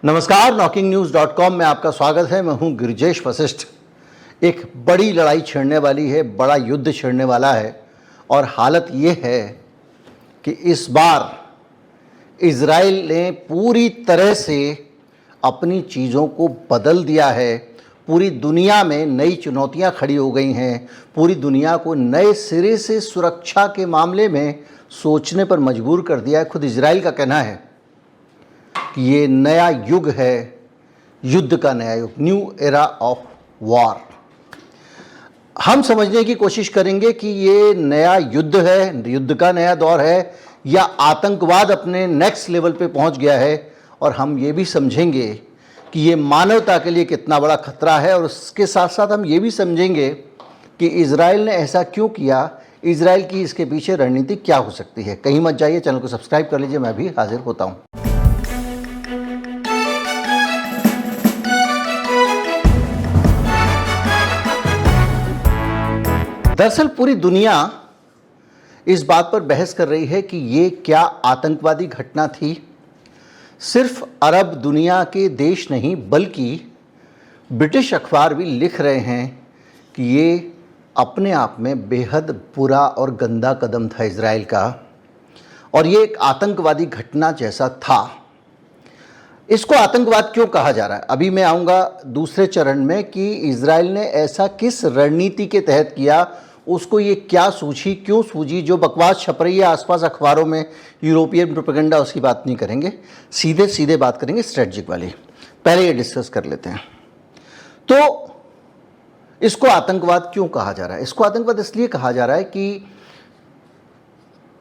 नमस्कार, knocking-news.com में आपका स्वागत है। मैं हूं गिरिजेश वशिष्ठ। एक बड़ी लड़ाई छिड़ने वाली है, बड़ा युद्ध छिड़ने वाला है और हालत ये है कि इस बार इजराइल ने पूरी तरह से अपनी चीज़ों को बदल दिया है। पूरी दुनिया में नई चुनौतियां खड़ी हो गई हैं। पूरी दुनिया को नए सिरे से सुरक्षा के मामले में सोचने पर मजबूर कर दिया है। खुद इजराइल का कहना है कि ये नया युग है, युद्ध का नया युग, न्यू एरा ऑफ वॉर। हम समझने की कोशिश करेंगे कि ये नया युद्ध है, युद्ध का नया दौर है या आतंकवाद अपने नेक्स्ट लेवल पे पहुंच गया है। और हम ये भी समझेंगे कि ये मानवता के लिए कितना बड़ा खतरा है। और उसके साथ साथ हम ये भी समझेंगे कि इजराइल ने ऐसा क्यों किया, इजराइल की इसके पीछे रणनीति क्या हो सकती है। कहीं मत जाइए, चैनल को सब्सक्राइब कर लीजिए। मैं भी हाजिर होता हूँ। दरअसल पूरी दुनिया इस बात पर बहस कर रही है कि ये क्या आतंकवादी घटना थी। सिर्फ अरब दुनिया के देश नहीं बल्कि ब्रिटिश अखबार भी लिख रहे हैं कि ये अपने आप में बेहद बुरा और गंदा कदम था इजराइल का और ये एक आतंकवादी घटना जैसा था। इसको आतंकवाद क्यों कहा जा रहा है, अभी मैं आऊँगा दूसरे चरण में कि इजराइल ने ऐसा किस रणनीति के तहत किया, उसको ये क्या सूझी, क्यों सूझी। जो बकवास छप रही है आसपास अखबारों में, यूरोपियन प्रोपेगेंडा, उसकी बात नहीं करेंगे। सीधे सीधे बात करेंगे स्ट्रेटजिक वाली। पहले ये डिस्कस कर लेते हैं। तो इसको आतंकवाद क्यों कहा जा रहा है। इसको आतंकवाद इसलिए कहा जा रहा है कि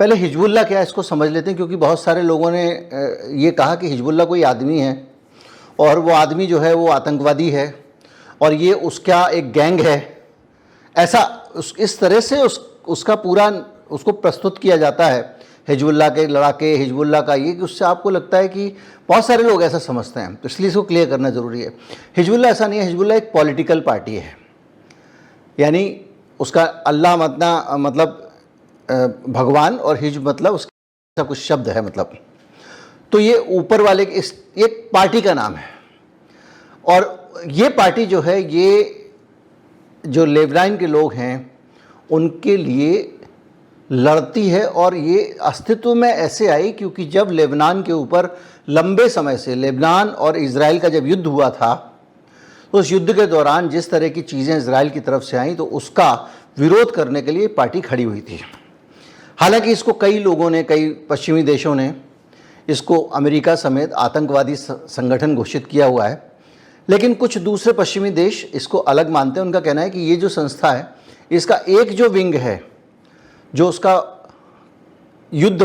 पहले हिजबुल्लाह क्या है इसको समझ लेते हैं, क्योंकि बहुत सारे लोगों ने ये कहा कि हिजबुल्लाह कोई आदमी है और वो आदमी जो है वो आतंकवादी है और ये उसका एक गैंग है। ऐसा इस तरह से उसका पूरा उसको प्रस्तुत किया जाता है, हिजबुल्लाह के लड़ाके, हिजबुल्लाह का ये, कि उससे आपको लगता है कि बहुत सारे लोग ऐसा समझते हैं। तो इसलिए इसको क्लियर करना ज़रूरी है। हिजबुल्लाह ऐसा नहीं है। हिजबुल्लाह एक पॉलिटिकल पार्टी है, यानी उसका अल्लाह मतलब भगवान और हिज्ब मतलब उसका कुछ शब्द है मतलब। तो ये ऊपर वाले इस एक पार्टी का नाम है और ये पार्टी जो है, ये जो लेबनान के लोग हैं उनके लिए लड़ती है। और ये अस्तित्व में ऐसे आई क्योंकि जब लेबनान के ऊपर लंबे समय से लेबनान और इजराइल का जब युद्ध हुआ था, तो उस युद्ध के दौरान जिस तरह की चीज़ें इजराइल की तरफ से आई, तो उसका विरोध करने के लिए पार्टी खड़ी हुई थी। हालांकि इसको कई लोगों ने, कई पश्चिमी देशों ने इसको अमेरिका समेत आतंकवादी संगठन घोषित किया हुआ है, लेकिन कुछ दूसरे पश्चिमी देश इसको अलग मानते हैं। उनका कहना है कि ये जो संस्था है, इसका एक जो विंग है, जो उसका युद्ध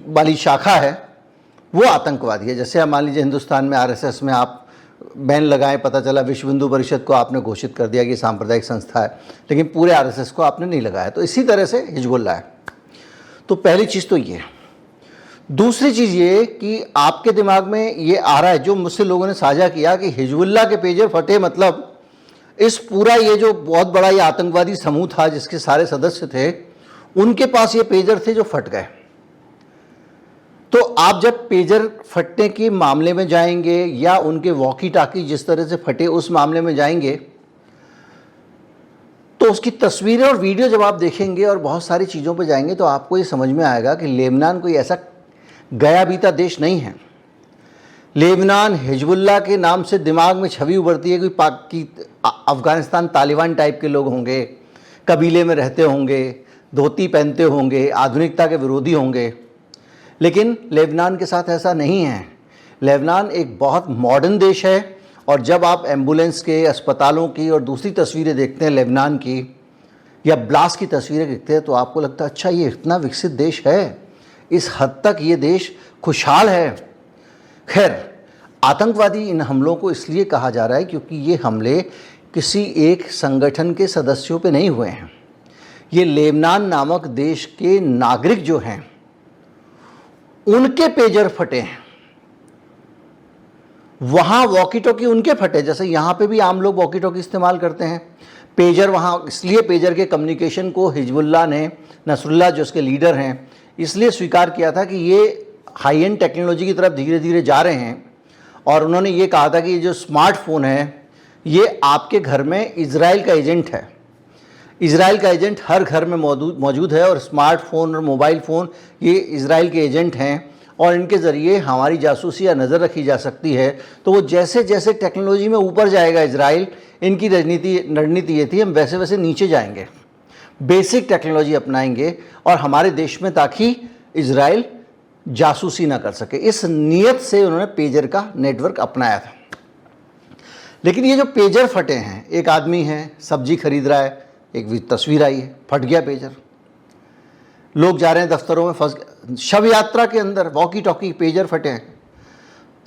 वाली शाखा है, वो आतंकवादी है। जैसे आप मान लीजिए हिंदुस्तान में आरएसएस में आप बैन लगाएं, पता चला विश्व हिंदू परिषद को आपने घोषित कर दिया कि सांप्रदायिक संस्था है, लेकिन पूरे आरएसएस को आपने नहीं लगाया। तो इसी तरह से हिजबुल्लाह है। तो पहली चीज़ तो ये। दूसरी चीज़ ये कि आपके दिमाग में ये आ रहा है, जो मुझसे लोगों ने साझा किया, कि हिजबुल्लाह के पेजर फटे, मतलब इस पूरा ये जो बहुत बड़ा ये आतंकवादी समूह था जिसके सारे सदस्य थे, उनके पास ये पेजर थे जो फट गए। तो आप जब पेजर फटने के मामले में जाएंगे या उनके वॉकी टाकी जिस तरह से फटे उस मामले में जाएंगे, तो उसकी तस्वीरें और वीडियो जब आप देखेंगे और बहुत सारी चीज़ों पर जाएंगे, तो आपको ये समझ में आएगा कि लेबनान कोई ऐसा गया बीता देश नहीं है। लेबनान हिजबुल्लाह के नाम से दिमाग में छवि उभरती है कोई पाकि अफ़गानिस्तान तालिबान टाइप के लोग होंगे, कबीले में रहते होंगे, धोती पहनते होंगे, आधुनिकता के विरोधी होंगे। लेकिन लेबनान के साथ ऐसा नहीं है। लेबनान एक बहुत मॉडर्न देश है और जब आप एम्बुलेंस के, अस्पतालों की और दूसरी तस्वीरें देखते हैं लेबनान की या ब्लास्ट की तस्वीरें देखते हैं, तो आपको लगता है अच्छा ये इतना विकसित देश है, इस हद तक ये देश खुशहाल है। खैर, आतंकवादी इन हमलों को इसलिए कहा जा रहा है क्योंकि ये हमले किसी एक संगठन के सदस्यों पे नहीं हुए हैं। ये लेबनान नामक देश के नागरिक जो हैं उनके पेजर फटे हैं। वहाँ वॉकी टॉकी उनके फटे, जैसे यहाँ पे भी आम लोग वॉकी टॉकी इस्तेमाल करते हैं। पेजर वहाँ इसलिए पेजर के कम्युनिकेशन को हिजबुल्लाह ने, नसरुल्लाह जो उसके लीडर हैं, इसलिए स्वीकार किया था कि ये हाई एंड टेक्नोलॉजी की तरफ धीरे धीरे जा रहे हैं और उन्होंने ये कहा था कि ये जो स्मार्टफोन है ये आपके घर में इजराइल का एजेंट है। इजराइल का एजेंट हर घर में मौजूद है और स्मार्टफोन और मोबाइल फ़ोन ये इजराइल के एजेंट हैं और इनके ज़रिए हमारी जासूसी या नज़र रखी जा सकती है। तो वो जैसे जैसे टेक्नोलॉजी में ऊपर जाएगा इजराइल, इनकी रणनीति ये थी हम वैसे वैसे नीचे जाएंगे, बेसिक टेक्नोलॉजी अपनाएंगे और हमारे देश में, ताकि इजराइल जासूसी ना कर सके। इस नीयत से उन्होंने पेजर का नेटवर्क अपनाया था। लेकिन ये जो पेजर फटे हैं, एक आदमी है सब्जी खरीद रहा है, एक तस्वीर आई है, फट गया पेजर, लोग जा रहे हैं दफ्तरों में फंस गए, शव यात्रा के अंदर वॉकी टॉकी पेजर फटे हैं।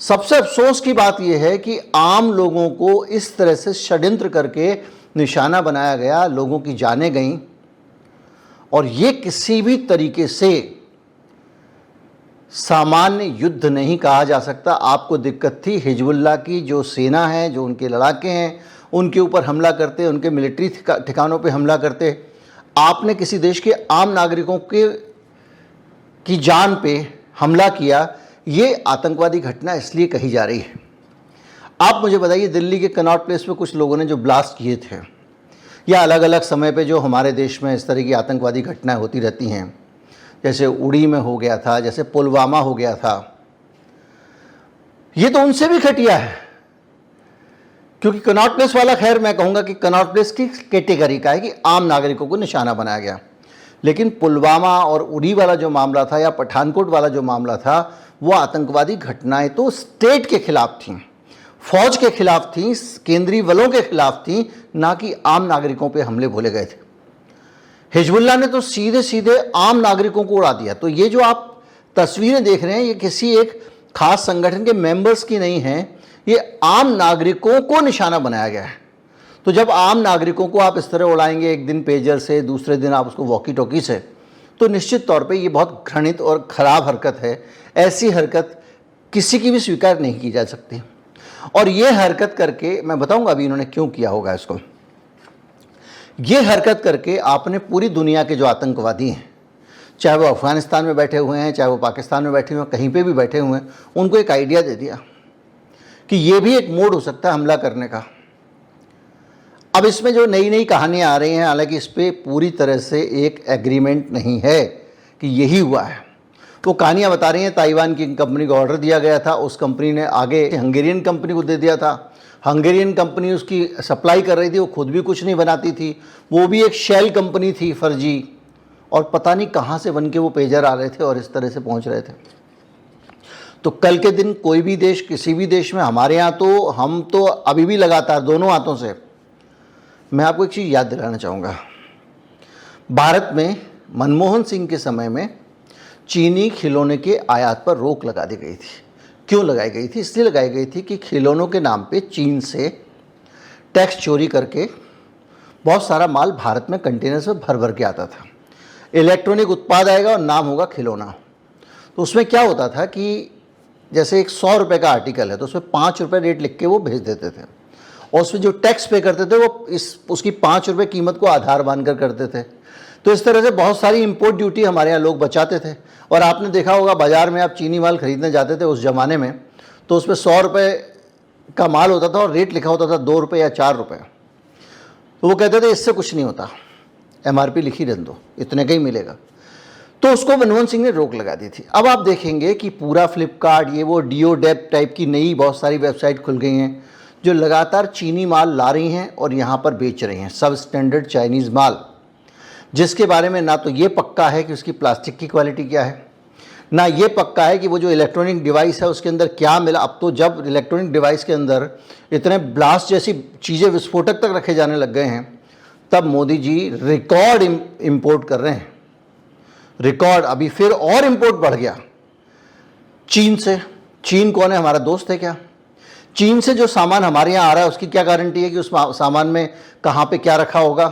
सबसे अफसोस की बात यह है कि आम लोगों को इस तरह से षड्यंत्र करके निशाना बनाया गया, लोगों की जानें गईं और ये किसी भी तरीके से सामान्य युद्ध नहीं कहा जा सकता। आपको दिक्कत थी हिजबुल्लाह की जो सेना है, जो उनके लड़ाके हैं, उनके ऊपर हमला करते, उनके मिलिट्री ठिकानों पे हमला करते। आपने किसी देश के आम नागरिकों की जान पे हमला किया। ये आतंकवादी घटना इसलिए कही जा रही है। आप मुझे बताइए, दिल्ली के कनॉट प्लेस पे कुछ लोगों ने जो ब्लास्ट किए थे या अलग अलग समय पे जो हमारे देश में इस तरह की आतंकवादी घटनाएं होती रहती हैं, जैसे उड़ी में हो गया था, जैसे पुलवामा हो गया था, ये तो उनसे भी घटिया है। क्योंकि कनॉट प्लेस वाला, खैर मैं कहूँगा कि कनॉट प्लेस की कैटेगरी का है कि आम नागरिकों को निशाना बनाया गया। लेकिन पुलवामा और उड़ी वाला जो मामला था या पठानकोट वाला जो मामला था, वो आतंकवादी घटनाएं तो स्टेट के खिलाफ थीं, फौज के खिलाफ थीं, केंद्रीय बलों के खिलाफ थीं, ना कि आम नागरिकों पे हमले भोले गए थे। हिजबुल्लाह ने तो सीधे सीधे आम नागरिकों को उड़ा दिया। तो ये जो आप तस्वीरें देख रहे हैं, ये किसी एक खास संगठन के मेंबर्स की नहीं हैं, ये आम नागरिकों को निशाना बनाया गया है। तो जब आम नागरिकों को आप इस तरह उड़ाएंगे, एक दिन पेजर से, दूसरे दिन आप उसको वॉकी टॉकी से, तो निश्चित तौर पे ये बहुत घृणित और ख़राब हरकत है। ऐसी हरकत किसी की भी स्वीकार नहीं की जा सकती। और ये हरकत करके, मैं बताऊंगा अभी इन्होंने क्यों किया होगा इसको, ये हरकत करके आपने पूरी दुनिया के जो आतंकवादी हैं, चाहे वो अफ़गानिस्तान में बैठे हुए हैं, चाहे वो पाकिस्तान में बैठे हुए हैं, कहीं पे भी बैठे हुए हैं, उनको एक आइडिया दे दिया कि ये भी एक मोड हो सकता है हमला करने का। अब इसमें जो नई नई कहानियाँ आ रही हैं, हालांकि इस पर पूरी तरह से एक एग्रीमेंट नहीं है कि यही हुआ है। वो कहानियाँ बता रही हैं ताइवान की कंपनी को ऑर्डर दिया गया था, उस कंपनी ने आगे हंगेरियन कंपनी को दे दिया था। हंगेरियन कंपनी उसकी सप्लाई कर रही थी, वो खुद भी कुछ नहीं बनाती थी, वो भी एक शेल कंपनी थी फर्जी, और पता नहीं कहाँ से बन के वो पेजर आ रहे थे और इस तरह से पहुँच रहे थे। तो कल के दिन कोई भी देश, किसी भी देश में, हमारे यहाँ तो हम तो अभी भी लगातार दोनों हाथों से, मैं आपको एक चीज़ याद दिलाना चाहूँगा, भारत में मनमोहन सिंह के समय में चीनी खिलौने के आयात पर रोक लगा दी गई थी। क्यों लगाई गई थी? इसलिए लगाई गई थी कि खिलौनों के नाम पे चीन से टैक्स चोरी करके बहुत सारा माल भारत में कंटेनर्स में भर भर के आता था। इलेक्ट्रॉनिक उत्पाद आएगा और नाम होगा खिलौना। तो उसमें क्या होता था कि जैसे एक 100 रुपये का आर्टिकल है तो उसमें 5 रुपये रेट लिख के वो भेज देते थे, और उसमें जो टैक्स पे करते थे वो उसकी 5 रुपये कीमत को आधार बांधकर करते थे। तो इस तरह से बहुत सारी इंपोर्ट ड्यूटी हमारे यहाँ लोग बचाते थे। और आपने देखा होगा, बाज़ार में आप चीनी माल खरीदने जाते थे उस ज़माने में, तो उसमें 100 रुपये का माल होता था और रेट लिखा होता था 2 रुपये या 4 रुपये। तो वो कहते थे इससे कुछ नहीं होता, MRP लिखी रहने दो, इतने का ही मिलेगा। तो उसको मनमोहन सिंह ने रोक लगा दी थी। अब आप देखेंगे कि पूरा फ्लिपकार्ट, ये वो डिओडेप टाइप की नई बहुत सारी वेबसाइट खुल गई हैं जो लगातार चीनी माल ला रही हैं और यहाँ पर बेच रही हैं, सब स्टैंडर्ड चाइनीज़ माल, जिसके बारे में ना तो ये पक्का है कि उसकी प्लास्टिक की क्वालिटी क्या है, ना ये पक्का है कि वो जो इलेक्ट्रॉनिक डिवाइस है उसके अंदर क्या मिला। अब तो जब इलेक्ट्रॉनिक डिवाइस के अंदर इतने ब्लास्ट जैसी चीज़ें, विस्फोटक तक रखे जाने लग गए हैं, तब मोदी जी रिकॉर्ड इंपोर्ट कर रहे हैं, रिकॉर्ड। अभी फिर और इंपोर्ट बढ़ गया चीन से। चीन कौन है? हमारा दोस्त है क्या? चीन से जो सामान हमारे यहाँ आ रहा है उसकी क्या गारंटी है कि उस सामान में कहाँ पे क्या रखा होगा,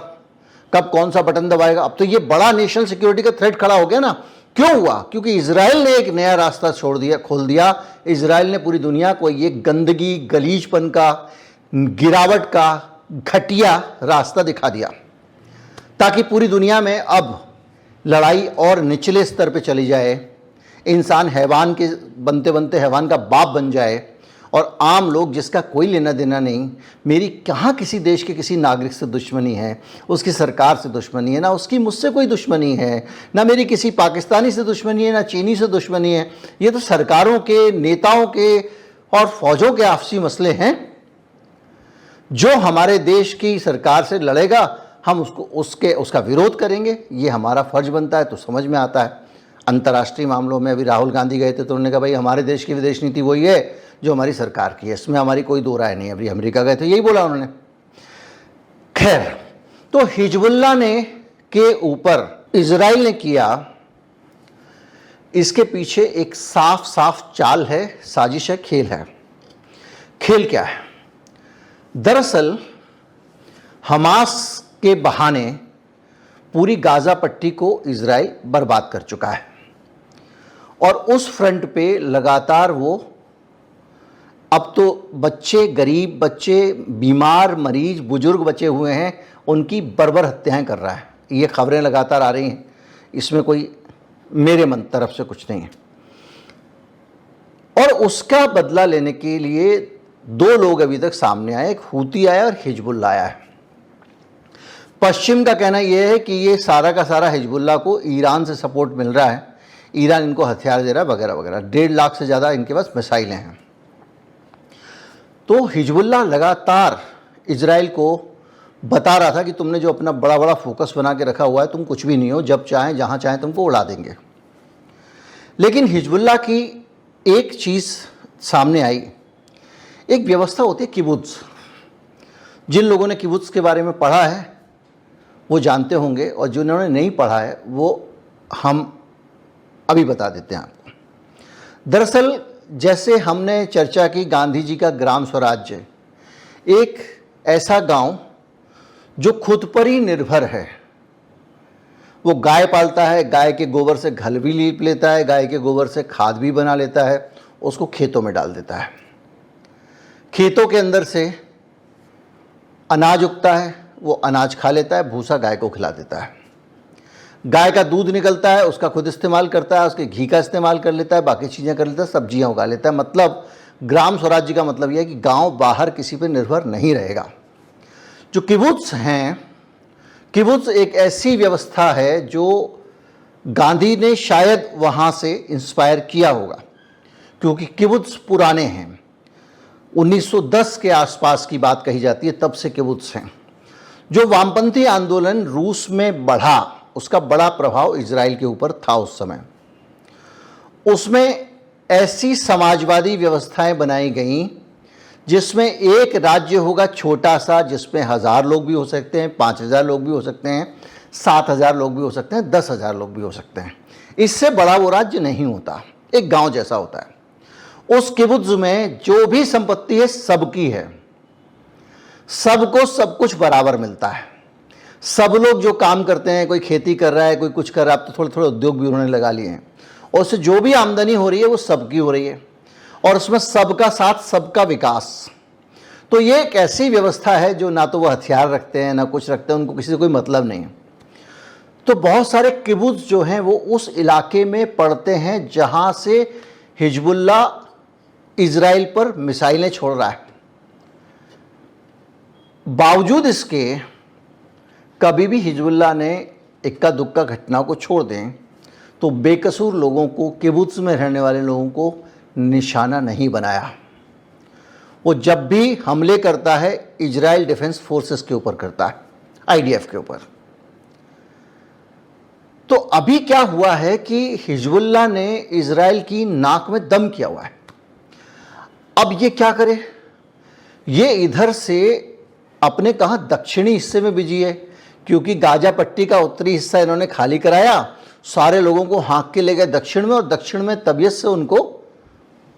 कब कौन सा बटन दबाएगा? अब तो ये बड़ा नेशनल सिक्योरिटी का थ्रेट खड़ा हो गया ना। क्यों हुआ? क्योंकि इजराइल ने एक नया रास्ता खोल दिया। इजराइल ने पूरी दुनिया को ये गंदगी, गलीजपन का, गिरावट का घटिया रास्ता दिखा दिया, ताकि पूरी दुनिया में अब लड़ाई और निचले स्तर पे चली जाए। इंसान हैवान के बनते बनते हैवान का बाप बन जाए और आम लोग जिसका कोई लेना देना नहीं, मेरी कहाँ किसी देश के किसी नागरिक से दुश्मनी है, उसकी सरकार से दुश्मनी है, ना उसकी मुझसे कोई दुश्मनी है, ना मेरी किसी पाकिस्तानी से दुश्मनी है, ना चीनी से दुश्मनी है। ये तो सरकारों के, नेताओं के और फौजों के आपसी मसले हैं। जो हमारे देश की सरकार से लड़ेगा हम उसका विरोध करेंगे, ये हमारा फर्ज बनता है। तो समझ में आता है अंतर्राष्ट्रीय मामलों में अभी राहुल गांधी गए थे तो उन्होंने कहा भाई हमारे देश की विदेश नीति वही है जो हमारी सरकार की है, इसमें हमारी कोई दो राय नहीं। अभी अमेरिका गए थे यही बोला उन्होंने। खैर, तो हिजबुल्लाह ने के ऊपर इजराइल ने किया, इसके पीछे एक साफ साफ चाल है, साजिश है, खेल है। खेल क्या है? दरअसल हमास के बहाने पूरी गाजा पट्टी को इजराइल बर्बाद कर चुका है और उस फ्रंट पे लगातार वो अब तो बच्चे, गरीब बच्चे, बीमार, मरीज, बुजुर्ग बचे हुए हैं, उनकी बर्बर हत्याएं कर रहा है। ये खबरें लगातार आ रही हैं, इसमें कोई मेरे मन तरफ से कुछ नहीं है। और उसका बदला लेने के लिए दो लोग अभी तक सामने आए, एक हूती आया और हिजबुल्लाह आया है। पश्चिम का कहना यह है कि ये सारा का सारा हिजबुल्लाह को ईरान से सपोर्ट मिल रहा है, ईरान इनको हथियार दे रहा है वगैरह वगैरह। 1.5 लाख से ज़्यादा इनके पास मिसाइलें हैं। तो हिजबुल्लाह लगातार इजराइल को बता रहा था कि तुमने जो अपना बड़ा बड़ा फोकस बना के रखा हुआ है, तुम कुछ भी नहीं हो, जब चाहें जहाँ चाहें तुमको उड़ा देंगे। लेकिन हिजबुल्लाह की एक चीज़ सामने आई, एक व्यवस्था होती है किबुत्स। जिन लोगों ने किबुत्स के बारे में पढ़ा है वो जानते होंगे, और जिन्होंने नहीं पढ़ा है वो हम अभी बता देते हैं आपको। दरअसल जैसे हमने चर्चा की गांधी जी का ग्राम स्वराज्य, एक ऐसा गांव जो खुद पर ही निर्भर है। वो गाय पालता है, गाय के गोबर से घल भी लीप लेता है, गाय के गोबर से खाद भी बना लेता है, उसको खेतों में डाल देता है। खेतों के अंदर से अनाज उगता है, वो अनाज खा लेता है, भूसा गाय को खिला देता है। गाय का दूध निकलता है, उसका खुद इस्तेमाल करता है, उसके घी का इस्तेमाल कर लेता है, बाकी चीज़ें कर लेता है, सब्जियां उगा लेता है। मतलब ग्राम स्वराज्य का मतलब यह है कि गांव बाहर किसी पर निर्भर नहीं रहेगा। जो किबुत्स हैं, किबुत्स एक ऐसी व्यवस्था है जो गांधी ने शायद वहाँ से इंस्पायर किया होगा, क्योंकि किबुत्स पुराने हैं। 1910 के आसपास की बात कही जाती है, तब से किबुत्स हैं। जो वामपंथी आंदोलन रूस में बढ़ा, उसका बड़ा प्रभाव इजराइल के ऊपर था उस समय। उसमें ऐसी समाजवादी व्यवस्थाएं बनाई गईं जिसमें एक राज्य होगा छोटा सा, जिसमें 1000 लोग भी हो सकते हैं, 5000 लोग भी हो सकते हैं, 7000 लोग भी हो सकते हैं, 10,000 लोग भी हो सकते हैं। इससे बड़ा वो राज्य नहीं होता, एक गांव जैसा होता है। उस किबुत्ज में जो भी संपत्ति है सबकी है, सबको सब कुछ बराबर मिलता है। सब लोग जो काम करते हैं, कोई खेती कर रहा है, कोई कुछ कर रहा है, अब तो थोड़े थोड़े उद्योग भी उन्होंने लगा लिए हैं, और उससे जो भी आमदनी हो रही है वो सबकी हो रही है, और उसमें सबका साथ सबका विकास। तो ये एक ऐसी व्यवस्था है जो ना तो वो हथियार रखते हैं ना कुछ रखते हैं, उनको किसी से कोई मतलब नहीं है। तो बहुत सारे किबुत्ज जो हैं वो उस इलाके में पड़ते हैं जहाँ से हिजबुल्लाह इजराइल पर मिसाइलें छोड़ रहा है। बावजूद इसके कभी भी हिजबुल्लाह ने इक्का दुक्का घटना को छोड़ दें तो बेकसूर लोगों को, किबुत्स में रहने वाले लोगों को निशाना नहीं बनाया। वो जब भी हमले करता है इजराइल डिफेंस फोर्सेस के ऊपर करता है, आईडीएफ के ऊपर। तो अभी क्या हुआ है कि हिजबुल्लाह ने इजराइल की नाक में दम किया हुआ है। अब ये क्या करे? ये इधर से अपने कहाँ दक्षिणी हिस्से में बिजी है, क्योंकि गाजा पट्टी का उत्तरी हिस्सा इन्होंने खाली कराया, सारे लोगों को हाँक के ले गए दक्षिण में, और दक्षिण में तबीयत से उनको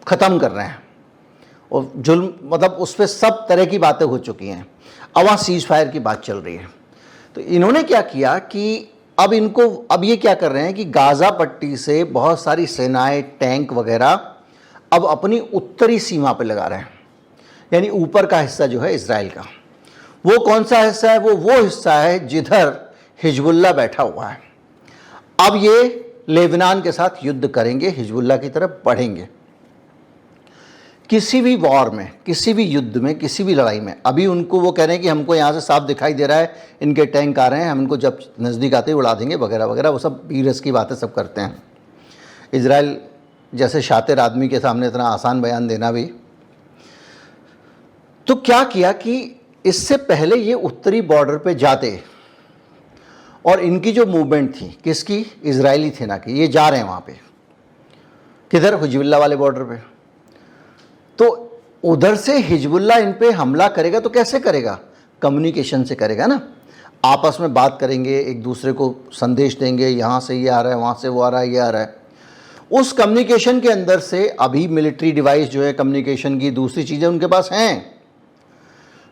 ख़त्म कर रहे हैं, और जुल्म, मतलब उस पर सब तरह की बातें हो चुकी हैं। अब वहाँ सीज फायर की बात चल रही है। तो इन्होंने क्या किया कि अब ये क्या कर रहे हैं कि गाजा पट्टी से बहुत सारी सेनाएं, टैंक वगैरह अब अपनी उत्तरी सीमा पर लगा रहे हैं, यानी ऊपर का हिस्सा जो है इजराइल का। वो कौन सा हिस्सा है? वो हिस्सा है जिधर हिजबुल्लाह बैठा हुआ है। अब ये लेबनान के साथ युद्ध करेंगे, हिजबुल्लाह की तरफ बढ़ेंगे। किसी भी वॉर में, किसी भी युद्ध में, किसी भी लड़ाई में, अभी उनको वो कह रहे हैं कि हमको यहाँ से साफ दिखाई दे रहा है इनके टैंक आ रहे हैं, हम इनको जब नज़दीक आते ही उड़ा देंगे वगैरह वगैरह, वो सब बीरस की बातें सब करते हैं। इजराइल जैसे शातिर आदमी के सामने इतना आसान बयान देना भी। तो क्या किया कि इससे पहले ये उत्तरी बॉर्डर पे जाते और इनकी जो मूवमेंट थी, किसकी, इजरायली सेना की, ये जा रहे हैं वहाँ पे, किधर, हिजबुल्लाह वाले बॉर्डर पे। तो उधर से हिजबुल्लाह इन पे हमला करेगा तो कैसे करेगा, कम्युनिकेशन से करेगा ना, आपस में बात करेंगे, एक दूसरे को संदेश देंगे, यहाँ से ये आ रहा है, वहाँ से वो आ रहा है, ये आ रहा है। उस कम्युनिकेशन के अंदर से अभी मिलिट्री डिवाइस जो है कम्युनिकेशन की, दूसरी चीज़ें उनके पास हैं,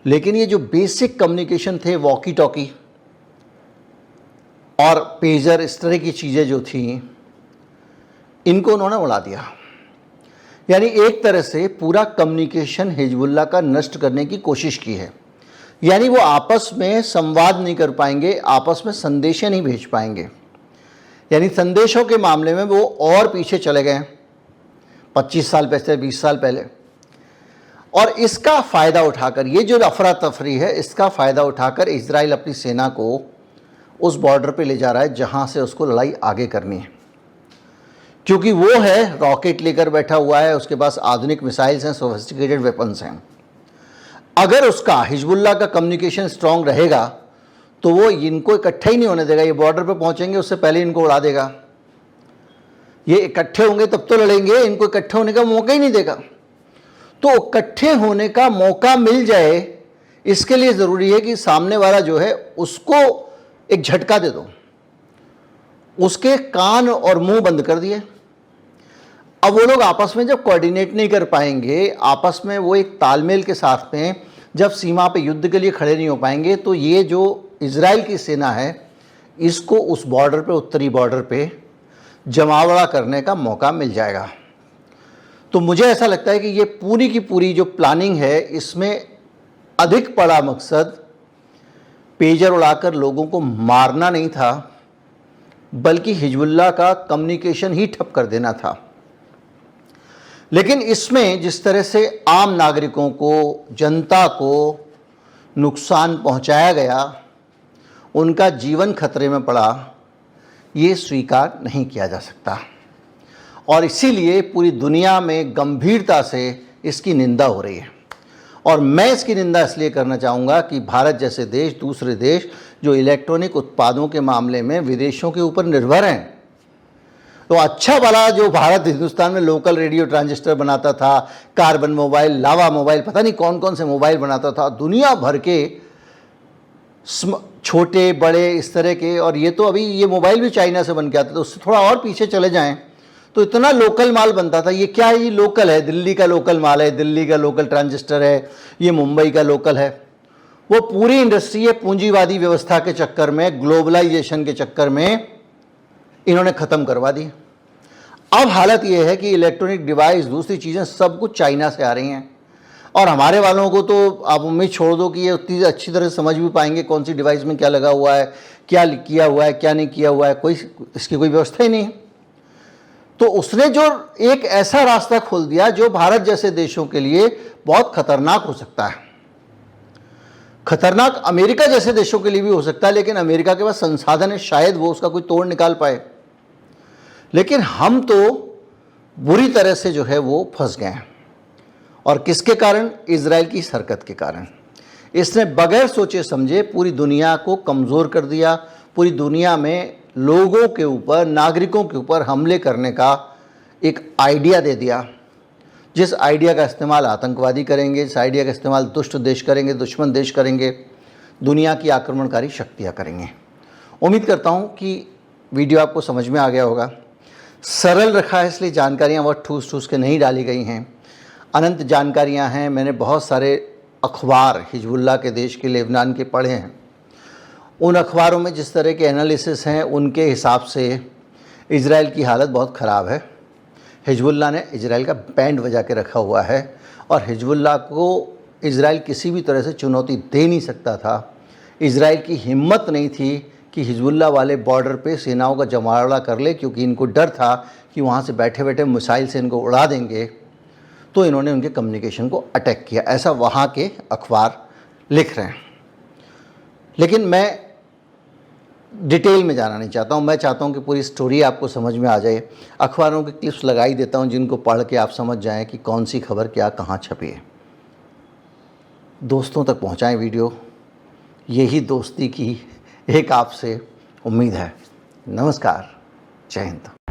लेकिन ये जो बेसिक कम्युनिकेशन थे, वॉकी टॉकी और पेजर, इस तरह की चीज़ें जो थी, इनको उन्होंने उड़ा दिया। यानी एक तरह से पूरा कम्युनिकेशन हिजबुल्लाह का नष्ट करने की कोशिश की है। यानी वो आपस में संवाद नहीं कर पाएंगे, आपस में संदेशें नहीं भेज पाएंगे। यानी संदेशों के मामले में वो और पीछे चले गए 25 साल पहले, 20 साल पहले। और इसका फ़ायदा उठाकर, ये जो अफरा तफरी है, इसका फ़ायदा उठाकर इजराइल अपनी सेना को उस बॉर्डर पे ले जा रहा है जहाँ से उसको लड़ाई आगे करनी है। क्योंकि वो है रॉकेट लेकर बैठा हुआ है, उसके पास आधुनिक मिसाइल्स हैं, सोफिस्टिकेटेड वेपन्स हैं। अगर उसका, हिजबुल्लाह का कम्युनिकेशन स्ट्रांग रहेगा तो वो इनको इकट्ठा ही नहीं होने देगा। ये बॉर्डर पे पहुंचेंगे उससे पहले इनको उड़ा देगा। ये इकट्ठे होंगे तब तो लड़ेंगे, इनको इकट्ठे होने का मौका ही नहीं देगा। तो इकट्ठे होने का मौका मिल जाए, इसके लिए ज़रूरी है कि सामने वाला जो है उसको एक झटका दे दो, उसके कान और मुंह बंद कर दिए। अब वो लोग आपस में जब कोऑर्डिनेट नहीं कर पाएंगे, आपस में वो एक तालमेल के साथ में जब सीमा पे युद्ध के लिए खड़े नहीं हो पाएंगे, तो ये जो इजराइल की सेना है, इसको उस बॉर्डर पे, उत्तरी बॉर्डर पे जमावड़ा करने का मौका मिल जाएगा। तो मुझे ऐसा लगता है कि ये पूरी की पूरी जो प्लानिंग है, इसमें अधिक बड़ा मकसद पेजर उड़ाकर लोगों को मारना नहीं था, बल्कि हिजबुल्लाह का कम्युनिकेशन ही ठप कर देना था। लेकिन इसमें जिस तरह से आम नागरिकों को, जनता को नुकसान पहुंचाया गया, उनका जीवन खतरे में पड़ा, ये स्वीकार नहीं किया जा सकता। और इसीलिए पूरी दुनिया में गंभीरता से इसकी निंदा हो रही है। और मैं इसकी निंदा इसलिए करना चाहूँगा कि भारत जैसे देश, दूसरे देश जो इलेक्ट्रॉनिक उत्पादों के मामले में विदेशों के ऊपर निर्भर हैं, तो अच्छा भला जो भारत हिंदुस्तान में लोकल रेडियो ट्रांजिस्टर बनाता था, कार्बन मोबाइल, लावा मोबाइल, पता नहीं कौन कौन से मोबाइल बनाता था, दुनिया भर के छोटे बड़े इस तरह के, और ये तो अभी ये मोबाइल भी चाइना से बन के आते थे, उससे थोड़ा और पीछे चले जाएं तो इतना लोकल माल बनता था। ये क्या, ये लोकल है, दिल्ली का लोकल माल है, दिल्ली का लोकल ट्रांजिस्टर है, ये मुंबई का लोकल है। वो पूरी इंडस्ट्री है पूंजीवादी व्यवस्था के चक्कर में, ग्लोबलाइजेशन के चक्कर में इन्होंने ख़त्म करवा दी। अब हालत ये है कि इलेक्ट्रॉनिक डिवाइस, दूसरी चीज़ें सब कुछ चाइना से आ रही हैं, और हमारे वालों को तो आप उम्मीद छोड़ दो कि ये उतनी अच्छी तरह से समझ भी पाएंगे कौन सी डिवाइस में क्या लगा हुआ है, क्या किया हुआ है, क्या नहीं किया हुआ है, कोई इसकी कोई व्यवस्था ही नहीं है। तो उसने जो एक ऐसा रास्ता खोल दिया जो भारत जैसे देशों के लिए बहुत खतरनाक हो सकता है। खतरनाक अमेरिका जैसे देशों के लिए भी हो सकता है, लेकिन अमेरिका के पास संसाधन है, शायद वो उसका कोई तोड़ निकाल पाए। लेकिन हम तो बुरी तरह से जो है वो फंस गए हैं। और किसके कारण? इजराइल की इस हरकत के कारण। इसने बगैर सोचे समझे पूरी दुनिया को कमज़ोर कर दिया, पूरी दुनिया में लोगों के ऊपर, नागरिकों के ऊपर हमले करने का एक आइडिया दे दिया, जिस आइडिया का इस्तेमाल आतंकवादी करेंगे, जिस आइडिया का इस्तेमाल दुष्ट देश करेंगे, दुश्मन देश करेंगे, दुनिया की आक्रमणकारी शक्तियाँ करेंगे। उम्मीद करता हूँ कि वीडियो आपको समझ में आ गया होगा। सरल रखा है इसलिए जानकारियाँ बहुत ठूस ठूस के नहीं डाली गई हैं, अनंत जानकारियाँ हैं। मैंने बहुत सारे अखबार हिजबुल्लाह के देश के, लेबनान के पढ़े हैं। उन अखबारों में जिस तरह के एनालिसिस हैं, उनके हिसाब से इजराइल की हालत बहुत ख़राब है। हिजबुल्लाह ने इजराइल का बैंड बजा के रखा हुआ है, और हिजबुल्लाह को इजराइल किसी भी तरह से चुनौती दे नहीं सकता था। इजराइल की हिम्मत नहीं थी कि हिजबुल्लाह वाले बॉर्डर पे सेनाओं का जमावड़ा कर ले, क्योंकि इनको डर था कि वहाँ से बैठे बैठे मिसाइल से इनको उड़ा देंगे, तो इन्होंने उनके कम्युनिकेशन को अटैक किया। ऐसा वहाँ के अखबार लिख रहे हैं। लेकिन मैं डिटेल में जाना नहीं चाहता हूँ, मैं चाहता हूँ कि पूरी स्टोरी आपको समझ में आ जाए। अखबारों के क्लिप्स लगाई देता हूँ जिनको पढ़ के आप समझ जाएं कि कौन सी खबर क्या कहाँ छपी है। दोस्तों तक पहुँचाएं वीडियो, यही दोस्ती की एक आपसे उम्मीद है। नमस्कार, जय हिंद।